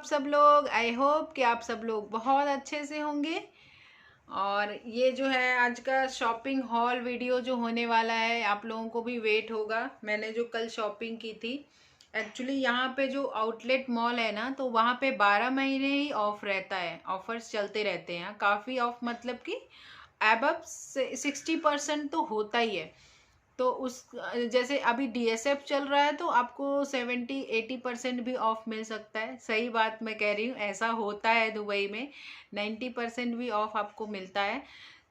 आप सब लोग। आई होप कि आप सब लोग बहुत अच्छे से होंगे। और ये जो है आज का शॉपिंग हॉल वीडियो जो होने वाला है, आप लोगों को भी वेट होगा। मैंने जो कल शॉपिंग की थी, एक्चुअली यहाँ पे जो आउटलेट मॉल है ना, तो वहाँ पे 12 महीने ही ऑफ रहता है, ऑफर्स चलते रहते हैं। काफ़ी ऑफ मतलब कि एबव 60% तो होता ही है। तो उस जैसे अभी डीएसएफ चल रहा है तो आपको 70-80% भी ऑफ मिल सकता है। सही बात मैं कह रही हूँ, ऐसा होता है दुबई में, 90% भी ऑफ आपको मिलता है।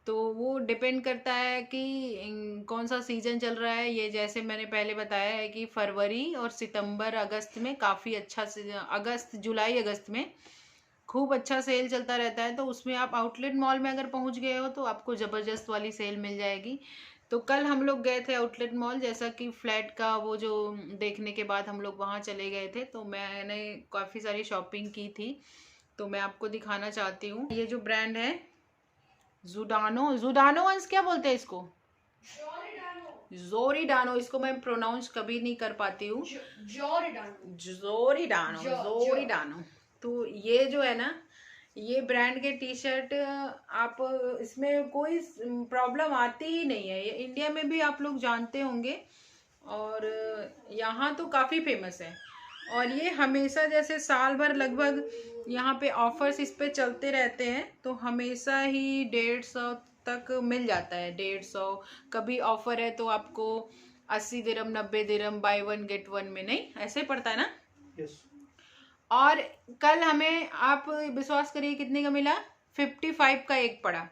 तो वो डिपेंड करता है कि कौन सा सीजन चल रहा है। ये जैसे मैंने पहले बताया है कि फरवरी और सितंबर अगस्त में काफ़ी अच्छा, अगस्त जुलाई अगस्त में खूब अच्छा सेल चलता रहता है। तो उसमें आप आउटलेट मॉल में अगर पहुंच गए हो तो आपको ज़बरदस्त वाली सेल मिल जाएगी। तो कल हम लोग गए थे आउटलेट मॉल, जैसा कि फ्लैट का वो जो देखने के बाद हम लोग वहाँ चले गए थे। तो मैंने काफ़ी सारी शॉपिंग की थी, तो मैं आपको दिखाना चाहती हूँ। ये जो ब्रांड है जुडानो, जुडानो अंश क्या बोलते हैं इसको? जोरीडानो। इसको मैं प्रोनाउंस कभी नहीं कर पाती हूँ। जोरीडानो, जोरीडानो। तो ये जो है ना, ये ब्रांड के टी शर्ट, आप इसमें कोई प्रॉब्लम आती ही नहीं है। ये इंडिया में भी आप लोग जानते होंगे और यहाँ तो काफ़ी फेमस है। और ये हमेशा जैसे साल भर लगभग यहाँ पे ऑफर्स इस पे चलते रहते हैं, तो हमेशा ही 150 तक मिल जाता है। 150, कभी ऑफर है तो आपको 80 दिरम 90 दिरम बाय वन गेट वन में, नहीं ऐसे पड़ता है ना? yes. और कल हमें, आप विश्वास करिए कितने का मिला, 55 का एक पड़ा।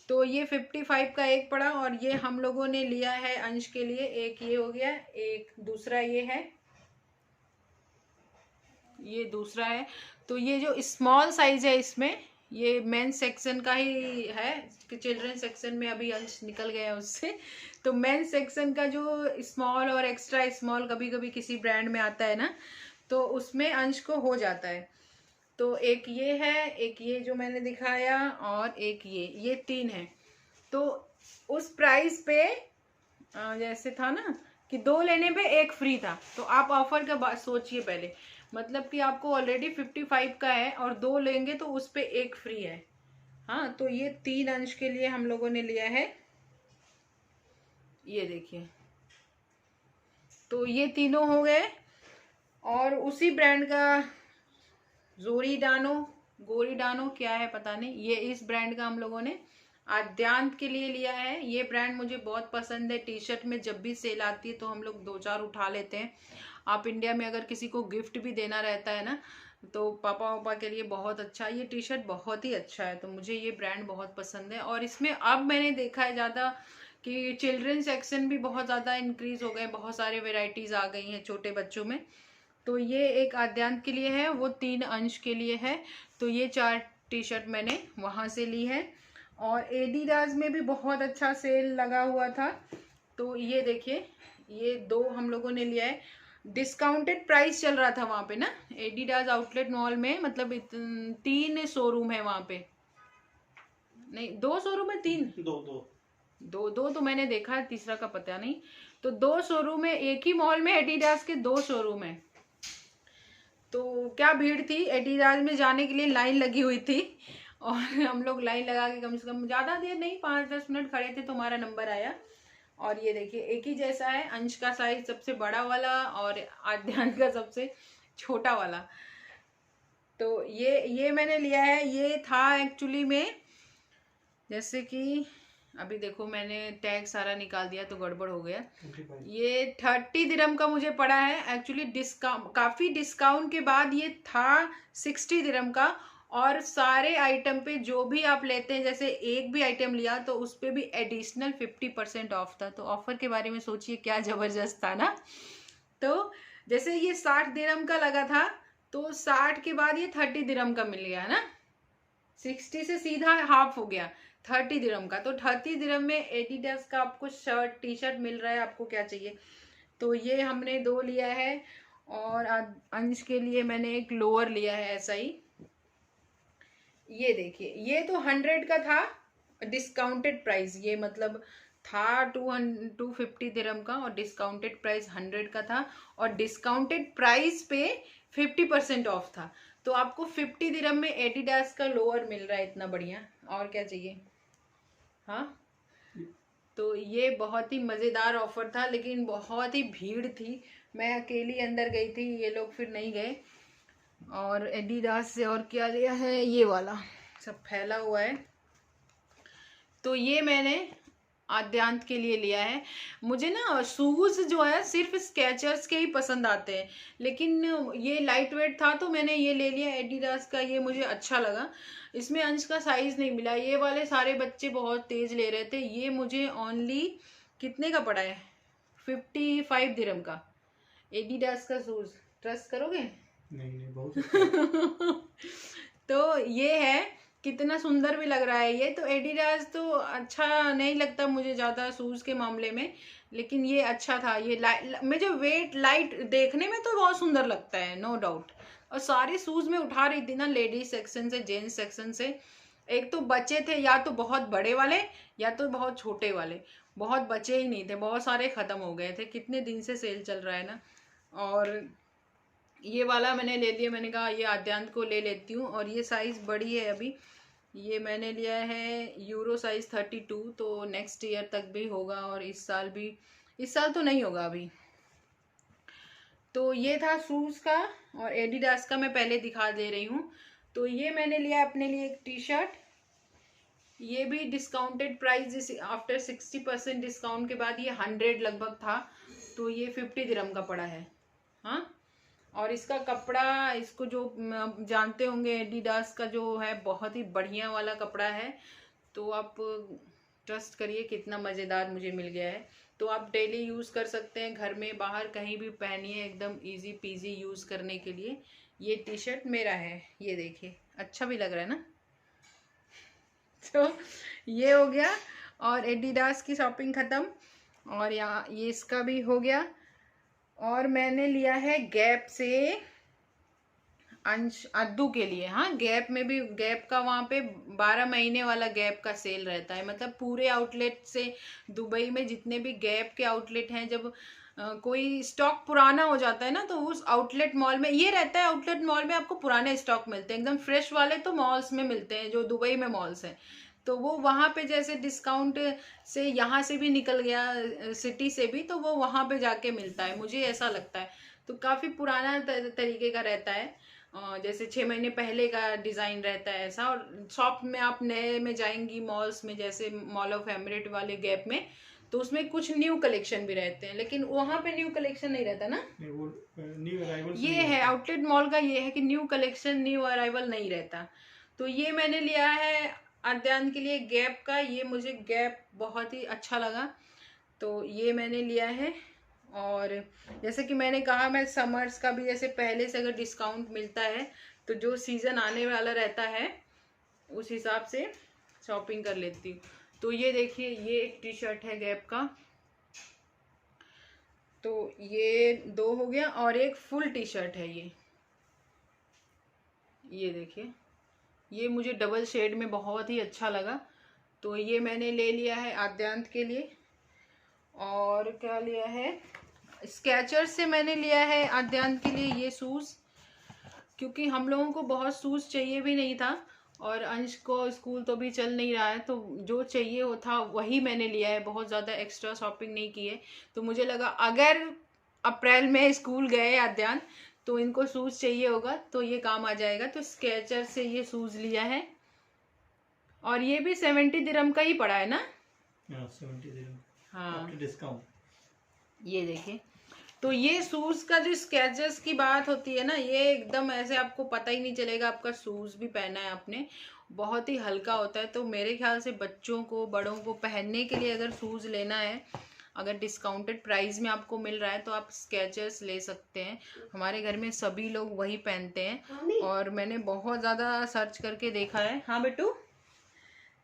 तो ये 55 का एक पड़ा और ये हम लोगों ने लिया है अंश के लिए। एक ये हो गया, एक दूसरा ये है, ये दूसरा है। तो ये जो स्मॉल साइज है इसमें, ये मेंस सेक्शन का ही है कि चिल्ड्रन सेक्शन में अभी अंश निकल गया उससे। तो मेंस सेक्शन का जो स्मॉल और एक्स्ट्रा स्मॉल कभी कभी किसी ब्रांड में आता है ना, तो उसमें अंश को हो जाता है। तो एक ये है, एक ये जो मैंने दिखाया, और एक ये 3 है। तो उस प्राइस पे जैसे था ना कि 2 लेने पे 1 फ्री था, तो आप ऑफर का बात सोचिए पहले। मतलब कि आपको ऑलरेडी 55 का है और 2 लेंगे तो उस पे 1 फ्री है। हाँ, तो ये 3 अंश के लिए हम लोगों ने लिया है। ये देखिए, तो ये तीनों हो गए। और उसी ब्रांड का जोरीडानो, गोरीडानो क्या है पता नहीं, ये इस ब्रांड का हम लोगों ने आद्यांत के लिए लिया है। ये ब्रांड मुझे बहुत पसंद है। टी शर्ट में जब भी सेल आती है तो हम लोग 2-4 उठा लेते हैं। आप इंडिया में अगर किसी को गिफ्ट भी देना रहता है ना, तो पापा वापा के लिए बहुत अच्छा, ये टी शर्ट बहुत ही अच्छा है। तो मुझे ये ब्रांड बहुत पसंद है। और इसमें अब मैंने देखा है ज़्यादा कि चिल्ड्रन सेक्शन भी बहुत ज़्यादा इंक्रीज हो गए, बहुत सारे वेराइटीज़ आ गई हैं छोटे बच्चों में। तो ये एक आद्यांत के लिए है, वो 3 अंश के लिए है। तो ये 4 टी शर्ट मैंने वहाँ से ली है। और एडिडास में भी बहुत अच्छा सेल लगा हुआ था। तो ये देखिए, ये 2 हम लोगों ने लिया है। डिस्काउंटेड प्राइस चल रहा था वहाँ पे ना, एडिडास आउटलेट मॉल में। मतलब 3 शोरूम है वहाँ पे, नहीं 2 शोरूम है, 3, दो तो मैंने देखा है, तीसरा का पता नहीं। तो 2 शोरूम है, एक ही मॉल में एडिडास के 2 शोरूम है। तो क्या भीड़ थी, एडिडास में जाने के लिए लाइन लगी हुई थी। और हम लोग लाइन लगा के कम से कम, ज़्यादा देर नहीं, 5-10 मिनट खड़े थे तो हमारा नंबर आया। और ये देखिए, एक ही जैसा है, अंश का साइज सबसे बड़ा वाला और आद्यान का सबसे छोटा वाला। तो ये मैंने लिया है। ये था एक्चुअली में, जैसे कि अभी देखो मैंने टैग सारा निकाल दिया तो गड़बड़ हो गया। ये 30 दिरम का मुझे पड़ा है एक्चुअली। डिस्काउंट, काफ़ी डिस्काउंट के बाद ये था 60 दिरम का। और सारे आइटम पे जो भी आप लेते हैं, जैसे एक भी आइटम लिया तो उस पर भी एडिशनल 50% ऑफ था। तो ऑफर के बारे में सोचिए क्या ज़बरदस्त था ना। तो जैसे ये 60 दिरम का लगा था, तो 60 के बाद ये 30 दिरम का मिल गया ना, 60 से सीधा हाफ हो गया 30 दिरम का। तो 30 दिरम में एडिडास का आपको शर्ट टी शर्ट मिल रहा है, आपको क्या चाहिए। तो ये हमने 2 लिया है। और अंश के लिए मैंने एक लोअर लिया है ऐसा ही। ये देखिए, ये तो 100 का था डिस्काउंटेड प्राइस। ये मतलब था 250 दिरम का और डिस्काउंटेड प्राइस 100 का था। और डिस्काउंटेड प्राइस पे 50% ऑफ था। तो आपको 50 दिरहम में एडिडास का लोअर मिल रहा है, इतना बढ़िया, और क्या चाहिए। हाँ, तो ये बहुत ही मज़ेदार ऑफर था, लेकिन बहुत ही भीड़ थी, मैं अकेली अंदर गई थी, ये लोग फिर नहीं गए। और एडिडास से और क्या लिया है, ये वाला सब फैला हुआ है। तो ये मैंने आद्यांत के लिए लिया है। मुझे ना शूज़ जो है सिर्फ स्केचर्स के ही पसंद आते हैं, लेकिन ये लाइट वेट था तो मैंने ये ले लिया एडिडास का, ये मुझे अच्छा लगा। इसमें अंश का साइज़ नहीं मिला, ये वाले सारे बच्चे बहुत तेज़ ले रहे थे, ये मुझे ओनली कितने का पड़ा है, 55 दिरहम का एडिडास का शूज़। ट्रस्ट करोगे? नहीं बहुत अच्छा। तो ये है, कितना सुंदर भी लग रहा है ये। तो एडिडास तो अच्छा नहीं लगता मुझे ज़्यादा शूज़ के मामले में, लेकिन ये अच्छा था। ये मुझे वेट लाइट देखने में तो बहुत सुंदर लगता है, नो डाउट। और सारे शूज़ में उठा रही थी ना, लेडीज सेक्शन से, जेंट्स सेक्शन से, एक तो बचे थे या तो बहुत बड़े वाले या तो बहुत छोटे वाले, बहुत बचे ही नहीं थे, बहुत सारे ख़त्म हो गए थे, कितने दिन से सेल चल रहा है ना। और ये वाला मैंने ले लिया, मैंने कहा ये आद्यांत को ले लेती हूँ। और ये साइज़ बड़ी है अभी, ये मैंने लिया है यूरो साइज़ 32, तो नेक्स्ट ईयर तक भी होगा, और इस साल भी, इस साल तो नहीं होगा अभी। तो ये था शूज़ का। और एडिडास का मैं पहले दिखा दे रही हूँ। तो ये मैंने लिया अपने लिए एक टी शर्ट, ये भी डिस्काउंटेड प्राइस, आफ्टर 60% डिस्काउंट के बाद ये 100 लगभग था, तो ये 50 दिरहम का पड़ा है। हाँ, और इसका कपड़ा, इसको जो जानते होंगे एडिडास का जो है बहुत ही बढ़िया वाला कपड़ा है, तो आप ट्रस्ट करिए कितना मज़ेदार मुझे मिल गया है। तो आप डेली यूज़ कर सकते हैं, घर में बाहर कहीं भी पहनिए, एकदम इजी पीजी यूज़ करने के लिए। ये टी शर्ट मेरा है, ये देखिए, अच्छा भी लग रहा है ना। तो ये हो गया, और एडिडास की शॉपिंग ख़त्म, और यहाँ ये इसका भी हो गया। और मैंने लिया है गैप से अंश अद्दू के लिए। हाँ, गैप में भी, गैप का वहाँ पे 12 महीने वाला गैप का सेल रहता है, मतलब पूरे आउटलेट से, दुबई में जितने भी गैप के आउटलेट हैं, जब कोई स्टॉक पुराना हो जाता है ना, तो उस आउटलेट मॉल में ये रहता है, आउटलेट मॉल में आपको पुराने स्टॉक मिलते हैं, एकदम फ्रेश वाले तो मॉल्स में मिलते हैं, जो दुबई में मॉल्स हैं। तो वो वहाँ पे जैसे डिस्काउंट से यहाँ से भी निकल गया, सिटी से भी, तो वो वहाँ पे जाके मिलता है, मुझे ऐसा लगता है। तो काफ़ी पुराना तरीके का रहता है, जैसे 6 महीने पहले का डिज़ाइन रहता है ऐसा। और शॉप में आप नए में जाएंगी, मॉल्स में, जैसे मॉल ऑफ एमिरेट वाले गैप में, तो उसमें कुछ न्यू कलेक्शन भी रहते हैं, लेकिन वहाँ पे न्यू कलेक्शन नहीं रहता ना, न्यू अराइवल। ये है आउटलेट मॉल का, ये है कि न्यू कलेक्शन, न्यू अराइवल नहीं रहता। तो ये मैंने लिया है आद्यांत के लिए गैप का, ये मुझे गैप बहुत ही अच्छा लगा, तो ये मैंने लिया है। और जैसे कि मैंने कहा, मैं समर्स का भी जैसे पहले से अगर डिस्काउंट मिलता है, तो जो सीज़न आने वाला रहता है उस हिसाब से शॉपिंग कर लेती हूँ। तो ये देखिए, ये एक टी शर्ट है गैप का, तो ये 2 हो गया, और एक फुल टी शर्ट है ये देखिए, ये मुझे डबल शेड में बहुत ही अच्छा लगा, तो ये मैंने ले लिया है आद्यांत के लिए। और क्या लिया है, स्केचर्स से मैंने लिया है आद्यांत के लिए ये शूज़, क्योंकि हम लोगों को बहुत शूज़ चाहिए भी नहीं था, और अंश को स्कूल तो भी चल नहीं रहा है, तो जो चाहिए वो था वही मैंने लिया है, बहुत ज़्यादा एक्स्ट्रा शॉपिंग नहीं की है। तो मुझे लगा अगर अप्रैल में स्कूल गए आद्यांत तो इनको शूज़ चाहिए होगा, तो ये काम आ जाएगा, तो स्केचर से ये शूज़ लिया है। और ये भी 70 दिरहम का ही पड़ा है ना, 70 दिरहम, हाँ, डिस्काउंट। ये देखिए, तो ये शूज़ का जो स्केचेस की बात होती है ना, ये एकदम ऐसे आपको पता ही नहीं चलेगा आपका शूज़ भी पहना है आपने, बहुत ही हल्का होता है। तो मेरे ख्याल से बच्चों को, बड़ों को पहनने के लिए अगर शूज़ लेना है, अगर डिस्काउंटेड प्राइस में आपको मिल रहा है, तो आप स्केचर्स ले सकते हैं। हमारे घर में सभी लोग वही पहनते हैं, और मैंने बहुत ज़्यादा सर्च करके देखा है। हाँ बेटू,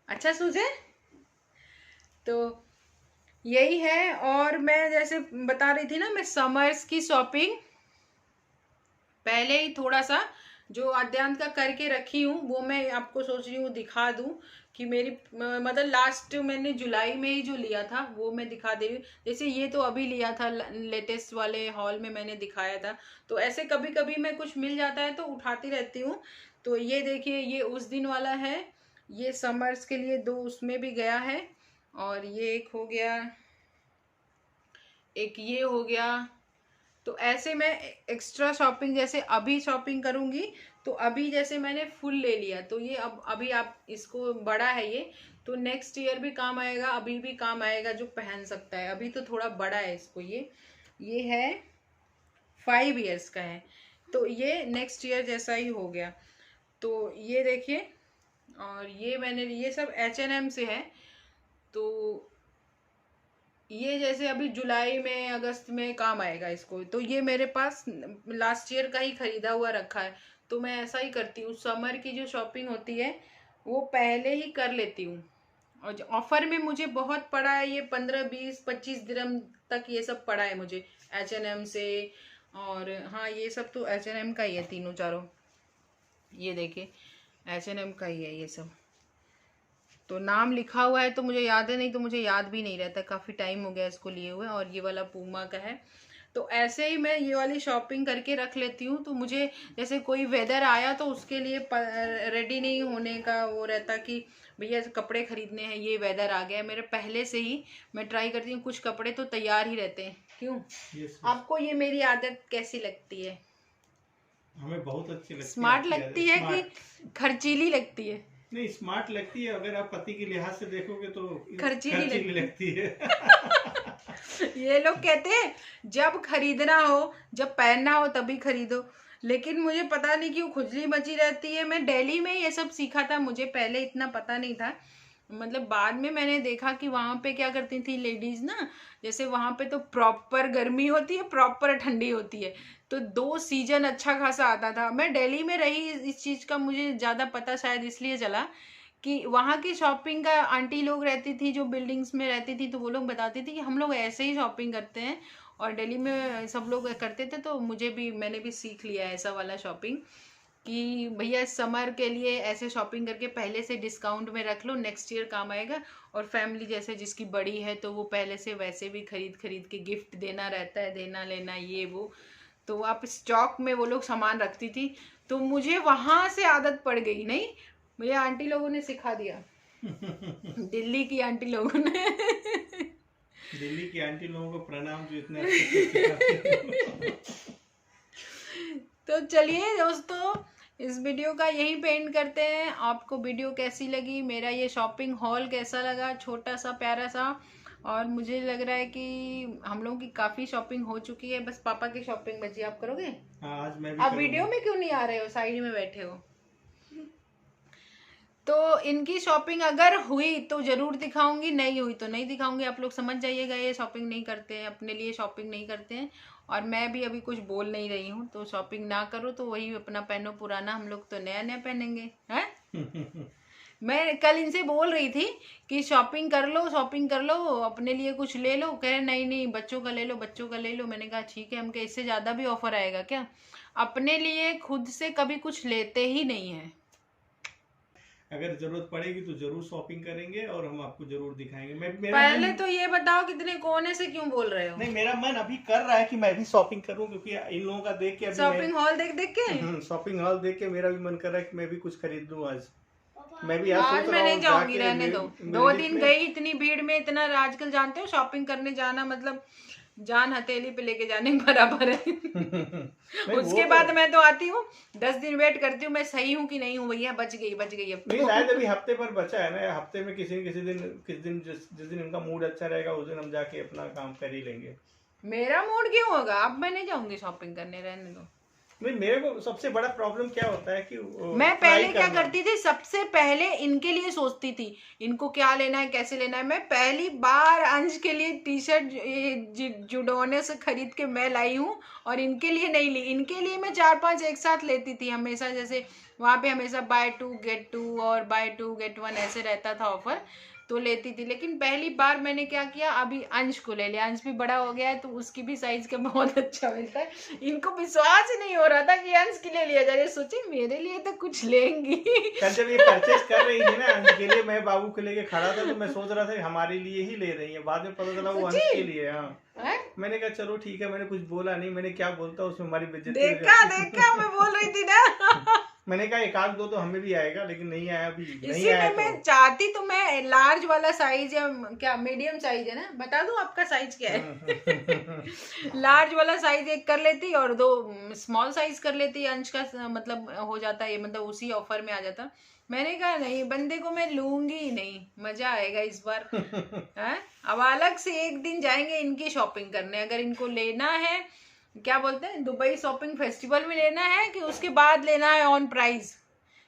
अच्छा शूज़ है, तो यही है। और मैं जैसे बता रही थी ना, मैं समर्स की शॉपिंग पहले ही थोड़ा सा जो आद्यांत का करके रखी हूँ वो मैं आपको सोच रही हूँ दिखा दूँ कि मेरी मतलब लास्ट मैंने जुलाई में ही जो लिया था वो मैं दिखा दे रही हूँ। जैसे ये तो अभी लिया था, लेटेस्ट वाले हॉल में मैंने दिखाया था। तो ऐसे कभी कभी मैं कुछ मिल जाता है तो उठाती रहती हूँ। तो ये देखिए, ये उस दिन वाला है, ये समर्स के लिए 2 उसमें भी गया है, और ये एक हो गया, एक ये हो गया। तो ऐसे मैं एक्स्ट्रा शॉपिंग जैसे अभी शॉपिंग करूंगी, तो अभी जैसे मैंने फुल ले लिया तो ये अब अभी आप इसको बड़ा है ये, तो नेक्स्ट ईयर भी काम आएगा, अभी भी काम आएगा जो पहन सकता है। अभी तो थोड़ा बड़ा है इसको, ये है 5 इयर्स का है, तो ये नेक्स्ट ईयर जैसा ही हो गया। तो ये देखिए, और ये मैंने ये सब H&M से है। तो ये जैसे अभी जुलाई में अगस्त में काम आएगा इसको। तो ये मेरे पास लास्ट ईयर का ही खरीदा हुआ रखा है। तो मैं ऐसा ही करती हूँ, समर की जो शॉपिंग होती है वो पहले ही कर लेती हूँ। और ऑफर में मुझे बहुत पड़ा है ये, 15 20 25 दिरहम तक ये सब पड़ा है मुझे H&M से। और हाँ, ये सब तो H&M का ही है, तीनों चारों, ये देखिए H&M का ही है ये सब। तो नाम लिखा हुआ है तो मुझे याद है, नहीं तो मुझे याद भी नहीं रहता, काफ़ी टाइम हो गया इसको लिए हुए। और ये वाला पूमा का है। तो ऐसे ही मैं ये वाली शॉपिंग करके रख लेती हूँ। तो मुझे जैसे कोई वेदर आया तो उसके लिए रेडी नहीं होने का वो रहता कि भैया कपड़े खरीदने हैं, ये वेदर आ गया मेरे, पहले से ही मैं ट्राई करती हूँ, कुछ कपड़े तो तैयार ही रहते हैं। क्यों? आपको ये मेरी आदत कैसी लगती है? हमें बहुत अच्छी लगती है। स्मार्ट लगती है कि खर्चीली लगती है? नहीं, स्मार्ट लगती है। अगर आप पति के लिहाज से देखोगे तो खर्चीली लगती है। ये लोग कहते हैं जब खरीदना हो, जब पहनना हो तभी खरीदो, लेकिन मुझे पता नहीं क्यों खुजली मची रहती है। मैं दिल्ली में ये सब सीखा था, मुझे पहले इतना पता नहीं था। मतलब बाद में मैंने देखा कि वहाँ पे क्या करती थी लेडीज ना, जैसे वहाँ पे तो प्रॉपर गर्मी होती है, प्रॉपर ठंडी होती है, तो 2 सीजन अच्छा खासा आता था। मैं दिल्ली में रही, इस चीज़ का मुझे ज़्यादा पता शायद इसलिए चला कि वहाँ की शॉपिंग का आंटी लोग रहती थी जो बिल्डिंग्स में रहती थी, तो वो लोग बताती थी कि हम लोग ऐसे ही शॉपिंग करते हैं, और दिल्ली में सब लोग करते थे। तो मैंने भी सीख लिया ऐसा वाला शॉपिंग कि भैया समर के लिए ऐसे शॉपिंग करके पहले से डिस्काउंट में रख लो, नेक्स्ट ईयर काम आएगा। और फैमिली जैसे जिसकी बड़ी है तो वो पहले से वैसे भी खरीद के गिफ्ट देना रहता है, देना लेना ये वो, तो आप स्टॉक में वो लोग सामान रखती थी। तो मुझे वहां से आदत पड़ गई, नहीं मुझे आंटी लोगों ने सिखा दिया। दिल्ली की आंटी लोगों ने दिल्ली की आंटी लोगों को प्रणाम जो इतने अच्छे। तो चलिए दोस्तों, इस वीडियो का यही पे एंड करते हैं। आपको वीडियो कैसी लगी, मेरा ये शॉपिंग हॉल कैसा लगा, छोटा सा प्यारा सा। और मुझे लग रहा है कि हम लोगों की काफी शॉपिंग हो चुकी है, बस पापा की शॉपिंग बची। आप करोगे? आज मैं भी आप वीडियो में क्यों नहीं आ रहे हो, साइड में बैठे हो? तो इनकी शॉपिंग अगर हुई तो जरूर दिखाऊंगी, नहीं हुई तो नहीं दिखाऊंगी। आप लोग समझ जाइएगा, ये शॉपिंग नहीं करते हैं, अपने लिए शॉपिंग नहीं करते हैं। और मैं भी अभी कुछ बोल नहीं रही हूँ। तो शॉपिंग ना करो तो वही अपना पहनो पुराना, हम लोग तो नया नया पहनेंगे, हैं? मैं कल इनसे बोल रही थी कि शॉपिंग कर लो, अपने लिए कुछ ले लो। कह रहे नहीं नहीं, बच्चों का ले लो, बच्चों का ले लो। मैंने कहा ठीक है। हम कहे इससे ज़्यादा भी ऑफर आएगा क्या? अपने लिए खुद से कभी कुछ लेते ही नहीं है। अगर जरूरत पड़ेगी तो जरूर शॉपिंग करेंगे और हम आपको जरूर दिखाएंगे। पहले तो ये बताओ कितने कोने से क्यों बोल रहे हो? नहीं, मेरा मन अभी कर रहा है कि मैं भी शॉपिंग करूं, क्योंकि इन लोगों का देख के शॉपिंग हॉल देख के शॉपिंग हॉल देख के मेरा भी मन कर रहा है कि मैं भी कुछ खरीद लूं आज। मैं भी आज मैं नहीं जाऊंगी, रहने दो। 2 दिन गई इतनी भीड़ में, इतना आजकल जानते हो शॉपिंग करने जाना मतलब जान हथेली पे लेके जाने के बराबर है। उसके बाद मैं तो आती हूँ 10 दिन वेट करती हूँ, मैं सही हूँ कि नहीं हूँ, भैया बच गई अब। नहीं, शायद अभी हफ्ते पर बचा है ना, हफ्ते में किसी दिन जिस दिन उनका मूड अच्छा रहेगा उस दिन हम जाके अपना काम कर ही लेंगे। मेरा मूड क्यों होगा? अब मैं नहीं जाऊंगी शॉपिंग करने, रहने दो। मेरे को सबसे बड़ा प्रॉब्लम क्या होता है कि मैं पहले क्या करती थी, सबसे पहले इनके लिए सोचती थी, इनको क्या लेना है, कैसे लेना है। मैं पहली बार अंश के लिए टी शर्ट जुडोने से खरीद के मैं लाई हूँ, और इनके लिए नहीं ली। इनके लिए मैं 4-5 एक साथ लेती थी हमेशा, जैसे वहाँ पे हमेशा buy 2 get 2 और buy 2 get 1 ऐसे रहता था ऑफर। तो लेती थी, लेकिन पहली बार मैंने क्या किया, अभी अंश को ले लिया। अंश भी बड़ा हो गया है तो उसकी भी साइज का बहुत अच्छा मिलता है। इनको विश्वास ही नहीं हो रहा था कि अंश के लिए लिया जाए, सोचे मेरे लिए तो कुछ लेंगी। कल जब ये परचेस कर रही थी ना अंश के लिए, मैं बाबू को लेके खड़ा था तो मैं सोच रहा था हमारे लिए ही ले रही है, बाद में पता चला वो अंश के लिए। हाँ, मैंने कहा चलो ठीक है, मैंने कुछ बोला नहीं, मैंने क्या बोलता उसमें हमारी बेइज्जती हो जाती। देखा मैं बोल रही थी ना। मैंने कहा एक आध दो तो हमें भी आएगा, लेकिन नहीं आया अभी। इसी में मैं चाहती तो मैं लार्ज वाला साइज या क्या मीडियम साइज है ना, बता दूं आपका साइज क्या है। लार्ज वाला साइज एक कर लेती और 2 स्मॉल साइज कर लेती, अंश का मतलब हो जाता है, मतलब उसी ऑफर में आ जाता। मैंने कहा नहीं, बंदे को मैं लूंगी ही नहीं, मजा आएगा इस बार। है? अब अलग से एक दिन जाएंगे इनकी शॉपिंग करने, अगर इनको लेना है क्या बोलते हैं दुबई शॉपिंग फेस्टिवल में लेना है कि उसके बाद लेना है ऑन प्राइस,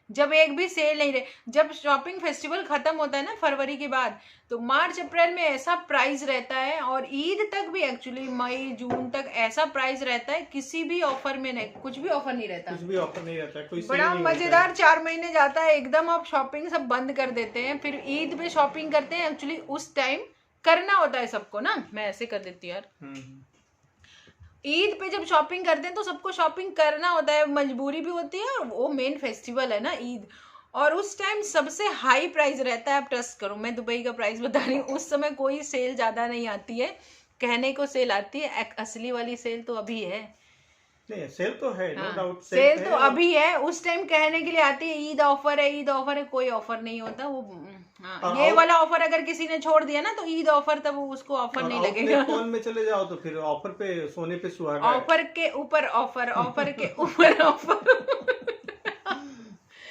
जब एक भी सेल नहीं रहे। जब शॉपिंग फेस्टिवल खत्म होता है ना फरवरी के बाद, तो मार्च अप्रैल में ऐसा प्राइस रहता है, और ईद तक भी एक्चुअली मई जून तक ऐसा प्राइस रहता है, किसी भी ऑफर में नहीं, कुछ भी ऑफर नहीं रहता, कुछ भी ऑफर नहीं रहता, कोई बड़ा मजेदार 4 महीने जाता है एकदम। आप शॉपिंग सब बंद कर देते हैं, फिर ईद पे शॉपिंग करते हैं, एक्चुअली उस टाइम करना होता है सबको ना, मैं ऐसे कर देती हूँ यार। ईद पे जब शॉपिंग करते हैं तो सबको शॉपिंग करना होता है, मजबूरी भी होती है, और वो मेन फेस्टिवल है ना ईद, और उस टाइम सबसे हाई प्राइस रहता है। आप ट्रस्ट करो, मैं दुबई का प्राइस बता रही हूँ, उस समय कोई सेल ज्यादा नहीं आती है, कहने को सेल आती है, असली वाली सेल तो अभी है। नहीं, सेल तो है, नो डाउट सेल तो अभी है, उस टाइम कहने के लिए आती है ईद ऑफर है, ईद ऑफर है, कोई ऑफर नहीं होता वो। ये वाला ऑफर अगर किसी ने छोड़ दिया ना तो ईद ऑफर, तब उसको ऑफर नहीं लगेगा। कॉल में चले जाओ तो फिर ऑफर पे सोने पे सुहागा, ऑफर के ऊपर ऑफर, ऑफर के ऊपर ऑफर।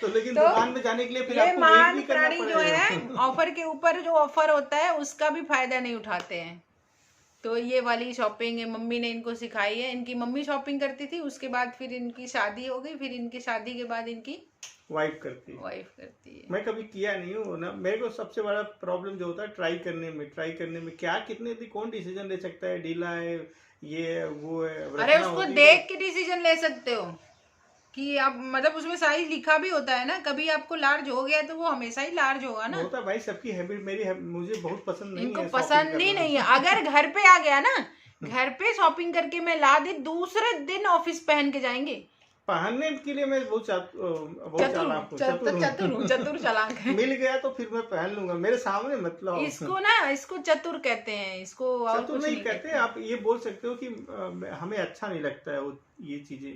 तो लेकिन दुकान में जाने के लिए फिर आपको मान प्राणी जो है ऑफर के ऊपर जो ऑफर होता है उसका भी फायदा नहीं उठाते हैं। तो ये वाली शॉपिंग है, मम्मी ने इनको सिखाई है, इनकी मम्मी शॉपिंग करती थी, उसके बाद फिर इनकी शादी हो गई, फिर इनकी शादी के बाद इनकी वाइफ करती है। मैं कभी किया नहीं हूँ ना, मेरे को सबसे बड़ा प्रॉब्लम जो होता है ट्राई करने में क्या कितने कौन डिसीजन ले सकता है, ढीला है ये वो है। अरे उसको देख के डिसीजन ले सकते हो कि आप मतलब उसमें साइज लिखा भी होता है ना, कभी आपको लार्ज हो गया तो वो हमेशा ही लार्ज होगा ना। होता भाई, सबकी हैबिट, मुझे बहुत पसंद नहीं है, इनको पसंद ही नहीं है। अगर घर पे आ गया ना, घर पे शॉपिंग करके मैं ला दी, दूसरे दिन ऑफिस पहन के जाएंगे। पहनने के लिए मैं बहुत चतुर चालाक है। मिल गया तो फिर मैं पहन लूंगा, मेरे सामने मतलब। इसको चतुर कहते हैं, इसको और चतुर नहीं कहते। आप ये बोल सकते हो कि हमें अच्छा नहीं लगता है वो ये चीजें,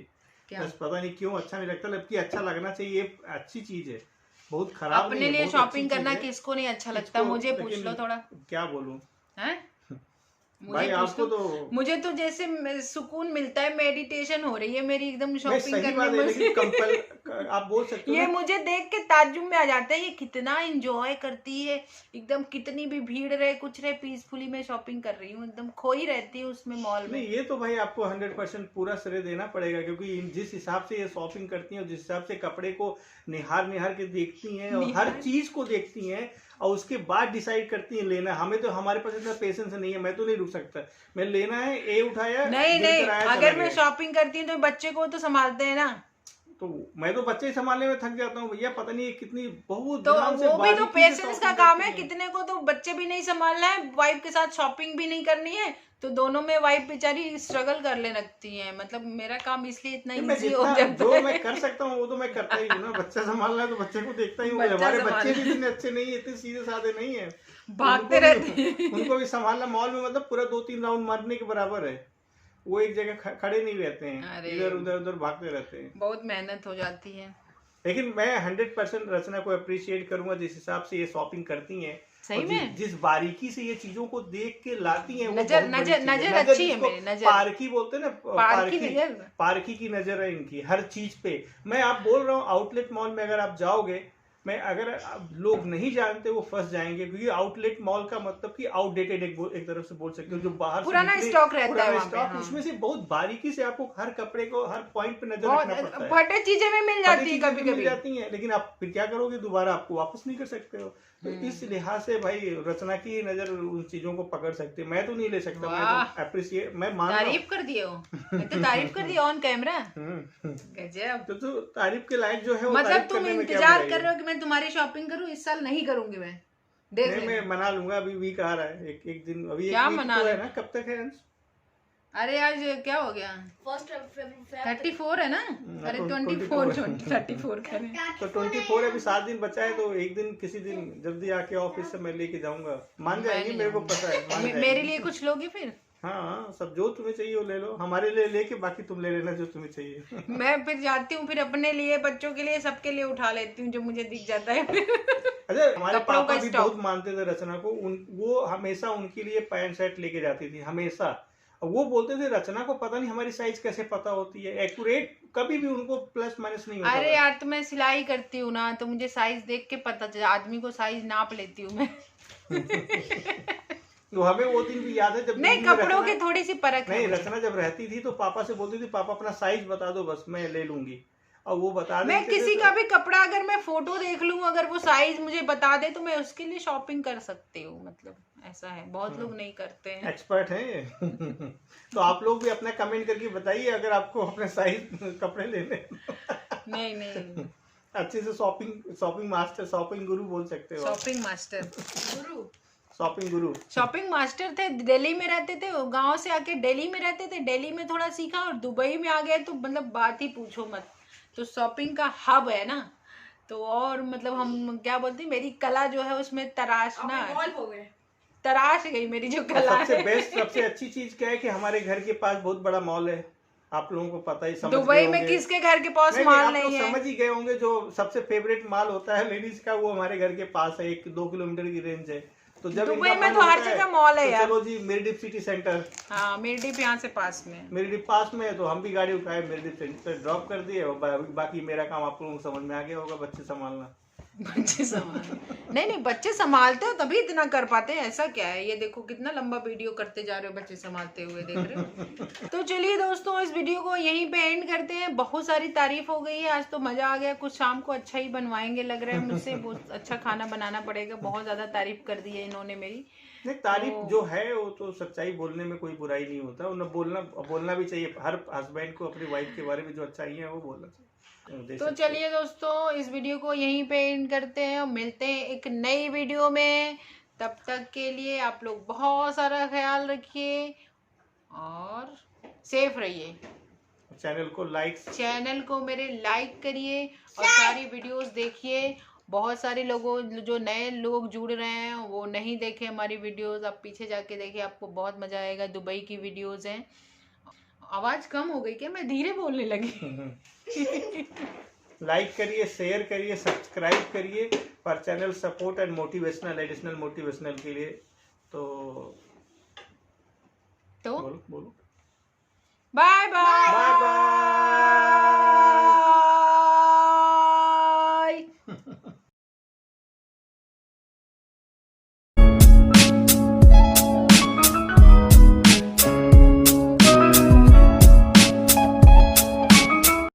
बस पता नहीं क्यों अच्छा नहीं लगता, जबकि अच्छा लगना चाहिए, ये अच्छी चीज है, बहुत खराब अपने लिए शॉपिंग करना किसको नहीं अच्छा लगता, मुझे पूछ लो थोड़ा। क्या बोलूं है भाई आपको, तो मुझे तो जैसे सुकून मिलता है, मेडिटेशन हो रही है मेरी एकदम शॉपिंग करने में। लेकिन आप बोल सकते हो ये मुझे देख के ताज्जुब में आ जाता है, ये कितना एंजॉय करती है, एकदम कितनी भी भीड़ रहे कुछ रहे, पीसफुली मैं शॉपिंग कर रही हूँ, एकदम खोई रहती है उसमें मॉल में। नहीं, ये तो भाई आपको 100% पूरा श्रेय देना पड़ेगा, क्योंकि जिस हिसाब से ये शॉपिंग करती हैं, जिस हिसाब से कपड़े को निहार के देखती हैं और हर चीज को देखती हैं और उसके बाद डिसाइड करती है लेना। हमें तो हमारे पास इतना पेशेंस नहीं है, मैं तो नहीं रुक सकता, मैं लेना है, ए उठाया नहीं अगर मैं शॉपिंग करती हूँ तो बच्चे को तो संभालते हैं ना, तो मैं तो बच्चे संभालने में थक जाता हूँ भैया, पता नहीं कितनी बहुत तो वो भी तो पेशेंस का काम है। कितने को तो बच्चे भी नहीं संभालना है, वाइफ के साथ शॉपिंग भी नहीं करनी है, तो दोनों में वाइफ बेचारी स्ट्रगल करने लगती है। मतलब मेरा काम इसलिए इतना इजी हो जाता है। जो मैं कर सकता हूँ वो तो मैं करता ही हूँ ना, बच्चा संभालना है तो बच्चे को देखता ही हूँ। हमारे बच्चे भी इतने अच्छे नहीं है, इतने सीधे साधे नहीं है, भागते रहते हैं। उनको भी संभालना मॉल में मतलब पूरा 2-3 राउंड मारने के बराबर है, वो एक जगह खड़े नहीं रहते हैं, इधर उधर भागते रहते हैं, बहुत मेहनत हो जाती है। लेकिन मैं 100% रचना को अप्रिशिएट करूंगा जिस हिसाब से ये शॉपिंग करती हैं, सही में जिस बारीकी से ये चीजों को देख के लाती हैं, नजर अच्छी है मेरी नजर। पारखी बोलते हैं ना, पारखी की नजर है इनकी हर चीज पे। मैं आप बोल रहा हूँ आउटलेट मॉल में अगर आप जाओगे, मैं अगर लोग नहीं जानते वो फंस जाएंगे, क्योंकि आउटलेट मॉल का मतलब कि आउटडेटेड एक तरफ से बोल सकते हो, जो बाहर पुराना स्टॉक रहता है स्टॉक, हाँ। उसमें से बहुत बारीकी से आपको हर कपड़े को हर पॉइंट पे नजर रखना पड़ता है। फटे चीजें में मिल जाती है, कभी कभी जाती हैं, लेकिन आप फिर क्या करोगे, दोबारा आपको वापस नहीं कर सकते हो। तो इस लिहाज से भाई रचना की नजर उन चीजों को पकड़ सकती है, मैं तो नहीं ले सकता। मैं तो अप्रिशिएट, मैं मान तारीफ कर दिए हो, मैं तो तारीफ कर दिया ऑन कैमरा। गजब। तो तारीफ के लायक जो है, मतलब तुम इंतजार कर रहे हो कि मैं तुम्हारी शॉपिंग करूं? इस साल नहीं करूंगी मैं। देख नहीं, मैं मना लूंगा, अभी वीक आ रहा है, एक दिन अभी क्या एक वीक मना तो ले? है ना, कब तक है अंश? अरे आज क्या हो गया? 34 है ना? अरे 24 34 करें। तो 24 अभी 7 दिन बचा है, तो एक दिन किसी दिन जल्दी आके ऑफिस से मैं लेके जाऊंगा, मान जाएंगी, मेरे को पता है मान जाएंगी। मेरे लिए कुछ लोगे फिर? हाँ, सब जो तुम्हें चाहिए वो ले लो, हमारे लिए लेके बाकी तुम ले लेना जो तुम्हें चाहिए। मैं फिर जाती हूँ, फिर अपने लिए, बच्चों के लिए, सबके लिए उठा लेती हूँ जो मुझे दिख जाता है फिर। अच्छा, हमारे कपड़ों पापा का भी स्टॉक। बहुत मानते थे रचना को, वो हमेशा उनके लिए पैंट शर्ट लेके जाती थी हमेशा। और वो बोलते थे रचना को पता नहीं हमारी साइज कैसे पता होती है, एक्यूरेट कभी भी उनको प्लस माइनस नहीं होता। अरे यार, तो मैं सिलाई करती हूँ ना, तो मुझे साइज देख के पता चला, आदमी को साइज नाप लेती हूँ मैं। तो हमें वो दिन भी याद है जब नहीं, कपड़ों की थोड़ी सी परख है नहीं, मुझे। रचना जब रहती थी तो पापा से बोलती थी, पापा अपना साइज बता दो बस मैं ले लूंगी, और वो बता मैं देते थे। किसी का भी कपड़ा अगर मैं फोटो देख लूं, अगर वो साइज मुझे बता दे, तो मैं उसके लिए शॉपिंग कर सकती हूँ, मतलब ऐसा है। बहुत लोग नहीं करते हैं। एक्सपर्ट हैं ये। तो आप लोग भी अपना कमेंट करके बताइए अगर आपको अपने साइज कपड़े लेने। नहीं अच्छे से शॉपिंग मास्टर, शॉपिंग गुरु बोल सकते हो। शॉपिंग मास्टर गुरु, शॉपिंग मास्टर थे, दिल्ली में रहते थे, गांव से आके दिल्ली में रहते थे, दिल्ली में थोड़ा सीखा और दुबई में आ गए, तो मतलब बात ही पूछो मत। तो शॉपिंग का हब है ना, तो और मतलब हम क्या बोलते हैं, मेरी कला जो है उसमें तराशना हो गए, तराश गई मेरी जो कला सबसे है। बेस्ट, सबसे अच्छी चीज क्या है कि हमारे घर के पास बहुत बड़ा मॉल है, आप लोगों को पता ही, समझ दुबई में किसके घर के पास मॉल नहीं है? समझ ही गए होंगे, जो सबसे फेवरेट मॉल होता है लेडीज का, वो हमारे घर के पास है, 1-2 किलोमीटर की रेंज है। तो जब दुबई में तो हर जगह मॉल है यार। चलो जी, मिरडिप सिटी सेंटर। हाँ, मिरडिप यहाँ से पास में, मिरडिप पास में है, तो हम भी गाड़ी उठाए मिरडिप सेंटर ड्रॉप कर दिए, और बाकी मेरा काम आप लोगों को समझ में आ गया होगा, बच्चे संभालना। बच्चे संभाल नहीं, बच्चे संभालते हो तभी इतना कर पाते हैं, ऐसा क्या है? ये देखो कितना लंबा वीडियो करते जा रहे हो बच्चे संभालते हुए, देख रहे हो। तो चलिए दोस्तों, इस वीडियो को यहीं पे एंड करते हैं। बहुत सारी तारीफ हो गई है आज, तो मजा आ गया। कुछ शाम को अच्छा ही बनवाएंगे लग रहा है मुझसे, बहुत अच्छा खाना बनाना पड़ेगा। बहुत ज्यादा तारीफ कर दी है इन्होंने मेरी। नहीं, तारीफ जो है वो तो सच्चाई बोलने में कोई बुराई नहीं होता, उन्हें बोलना भी चाहिए। हर हस्बैंड को अपनी वाइफ के बारे में जो अच्छाई है वो बोलना चाहिए। तो चलिए दोस्तों, इस वीडियो को यहीं पे एंड करते हैं और मिलते हैं एक नई वीडियो में। तब तक के लिए आप लोग बहुत सारा ख्याल रखिए और सेफ रहिए। चैनल को मेरे लाइक करिए और सारी वीडियोस देखिए। बहुत सारे लोगों, जो नए लोग जुड़ रहे हैं वो नहीं देखे हमारी वीडियोस, आप पीछे जाके देखिए, आपको बहुत मजा आएगा। दुबई की वीडियोस हैं। आवाज कम हो गई क्या? मैं धीरे बोलने लगी। लाइक करिए, शेयर करिए, सब्सक्राइब करिए for channel support and motivational, additional motivational के लिए। तो बाय बाय।